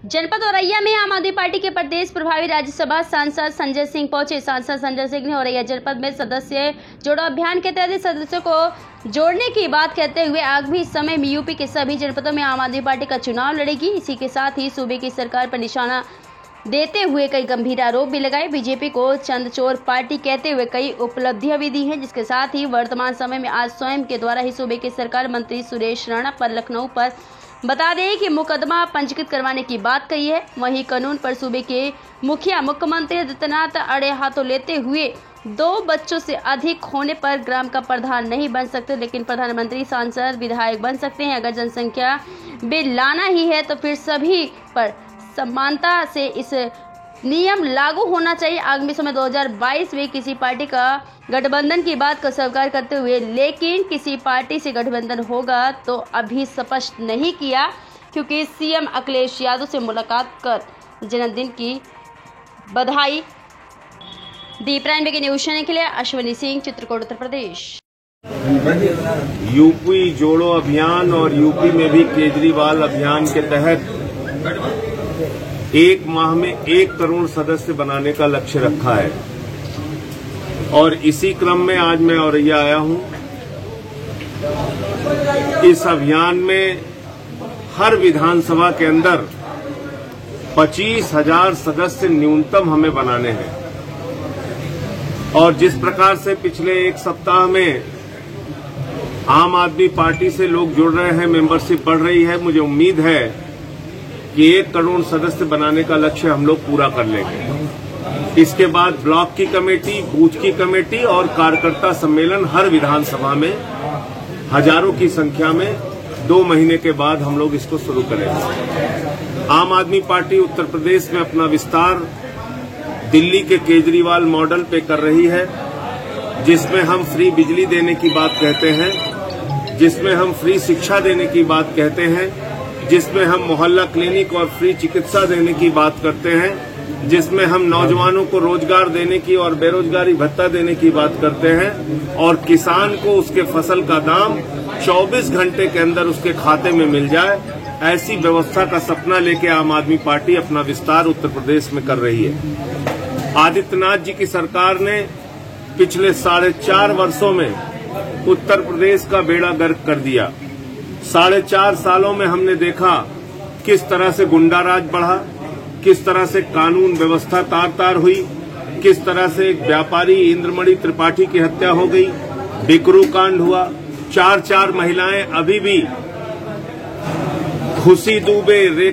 जनपद औरैया में आम आदमी पार्टी के प्रदेश प्रभारी राज्यसभा सांसद संजय सिंह पहुंचे। सांसद संजय सिंह ने औरैया जनपद में सदस्य जोड़ो अभियान के तहत सदस्यों को जोड़ने की बात कहते हुए आगामी समय में यूपी के सभी जनपदों में आम आदमी पार्टी का चुनाव लड़ेगी। इसी के साथ ही सूबे की सरकार पर निशाना देते हुए कई गंभीर आरोप भी लगाए। बीजेपी को चंदचोर पार्टी कहते हुए कई उपलब्धियां भी दी हैं, जिसके साथ ही वर्तमान समय में आज स्वयं के द्वारा ही सूबे के सरकार मंत्री सुरेश राणा पर लखनऊ पर बता दें कि मुकदमा पंजीकृत करवाने की बात कही है। वहीं कानून पर सूबे के मुखिया मुख्यमंत्री आदित्यनाथ अड़े हाथों लेते हुए 2 बच्चों से अधिक होने पर ग्राम का प्रधान नहीं बन सकते, लेकिन प्रधानमंत्री, सांसद, विधायक बन सकते हैं। अगर जनसंख्या बिल लाना ही है तो फिर सभी पर समानता से इस नियम लागू होना चाहिए। आगामी समय 2022 में किसी पार्टी का गठबंधन की बात को स्वीकार करते हुए, लेकिन किसी पार्टी से गठबंधन होगा तो अभी स्पष्ट नहीं किया, क्योंकि सीएम अखिलेश यादव से मुलाकात कर जन्मदिन की बधाई दी। प्राइम ब्रेकिंग न्यूज चैनल के लिए अश्विनी सिंह, चित्रकूट, उत्तर प्रदेश। यूपी जोड़ो अभियान और यूपी में भी केजरीवाल अभियान के तहत 1 माह में 1 करोड़ सदस्य बनाने का लक्ष्य रखा है और इसी क्रम में आज मैं औरैया आया हूं। इस अभियान में हर विधानसभा के अंदर 25,000 सदस्य न्यूनतम हमें बनाने हैं और जिस प्रकार से पिछले 1 सप्ताह में आम आदमी पार्टी से लोग जुड़ रहे हैं, मेंबरशिप बढ़ रही है, मुझे उम्मीद है कि 1 करोड़ सदस्य बनाने का लक्ष्य हम लोग पूरा कर लेंगे। इसके बाद ब्लॉक की कमेटी, बूथ की कमेटी और कार्यकर्ता सम्मेलन हर विधानसभा में हजारों की संख्या में 2 महीने के बाद हम लोग इसको शुरू करेंगे। आम आदमी पार्टी उत्तर प्रदेश में अपना विस्तार दिल्ली के केजरीवाल मॉडल पे कर रही है, जिसमें हम फ्री बिजली देने की बात कहते हैं, जिसमें हम फ्री शिक्षा देने की बात कहते हैं, जिसमें हम मोहल्ला क्लिनिक और फ्री चिकित्सा देने की बात करते हैं, जिसमें हम नौजवानों को रोजगार देने की और बेरोजगारी भत्ता देने की बात करते हैं और किसान को उसके फसल का दाम 24 घंटे के अंदर उसके खाते में मिल जाए, ऐसी व्यवस्था का सपना लेके आम आदमी पार्टी अपना विस्तार उत्तर प्रदेश में कर रही है। आदित्यनाथ जी की सरकार ने पिछले 4.5 वर्षों में उत्तर प्रदेश का बेड़ा गर्क कर दिया। 4.5 सालों में हमने देखा किस तरह से गुंडाराज बढ़ा, किस तरह से कानून व्यवस्था तार-तार हुई, किस तरह से एक व्यापारी इंद्रमणि त्रिपाठी की हत्या हो गई, बिकरू कांड हुआ, 4 महिलाएं अभी भी खुशी दुबे,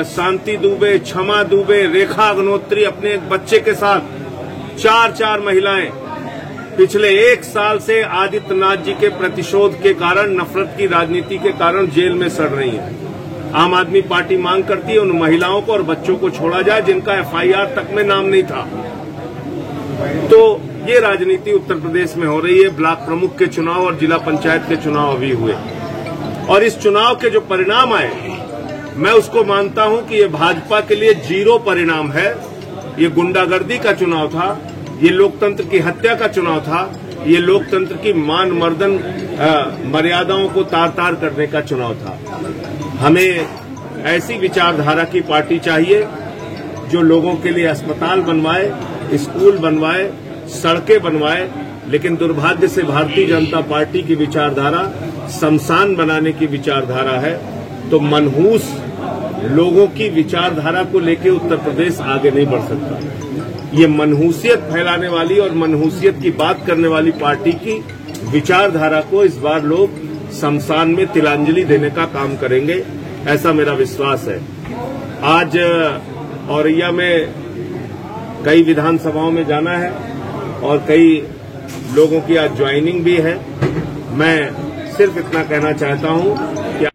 शांति दुबे, क्षमा दुबे, रेखा अग्नोत्री अपने एक बच्चे के साथ 4 महिलाएं पिछले 1 साल से आदित्यनाथ जी के प्रतिशोध के कारण, नफरत की राजनीति के कारण जेल में सड़ रही हैं। आम आदमी पार्टी मांग करती है उन महिलाओं को और बच्चों को छोड़ा जाए जिनका एफआईआर तक में नाम नहीं था। तो ये राजनीति उत्तर प्रदेश में हो रही है। ब्लॉक प्रमुख के चुनाव और जिला पंचायत के चुनाव अभी हुए और इस चुनाव के जो परिणाम आए, मैं उसको मानता हूं कि ये भाजपा के लिए 0 परिणाम है। ये गुंडागर्दी का चुनाव था, ये लोकतंत्र की हत्या का चुनाव था, ये लोकतंत्र की मान मर्दन मर्यादाओं को तार-तार करने का चुनाव था। हमें ऐसी विचारधारा की पार्टी चाहिए जो लोगों के लिए अस्पताल बनवाए, स्कूल बनवाए, सड़कें बनवाए, लेकिन दुर्भाग्य से भारतीय जनता पार्टी की विचारधारा शमशान बनाने की विचारधारा है। तो मनहूस लोगों की विचारधारा को लेकर उत्तर प्रदेश आगे नहीं बढ़ सकता। ये मनहूसियत फैलाने वाली और मनहूसियत की बात करने वाली पार्टी की विचारधारा को इस बार लोग शमशान में तिलांजलि देने का काम करेंगे, ऐसा मेरा विश्वास है। आज औरैया में कई विधानसभाओं में जाना है और कई लोगों की आज ज्वाइनिंग भी है। मैं सिर्फ इतना कहना चाहता हूं कि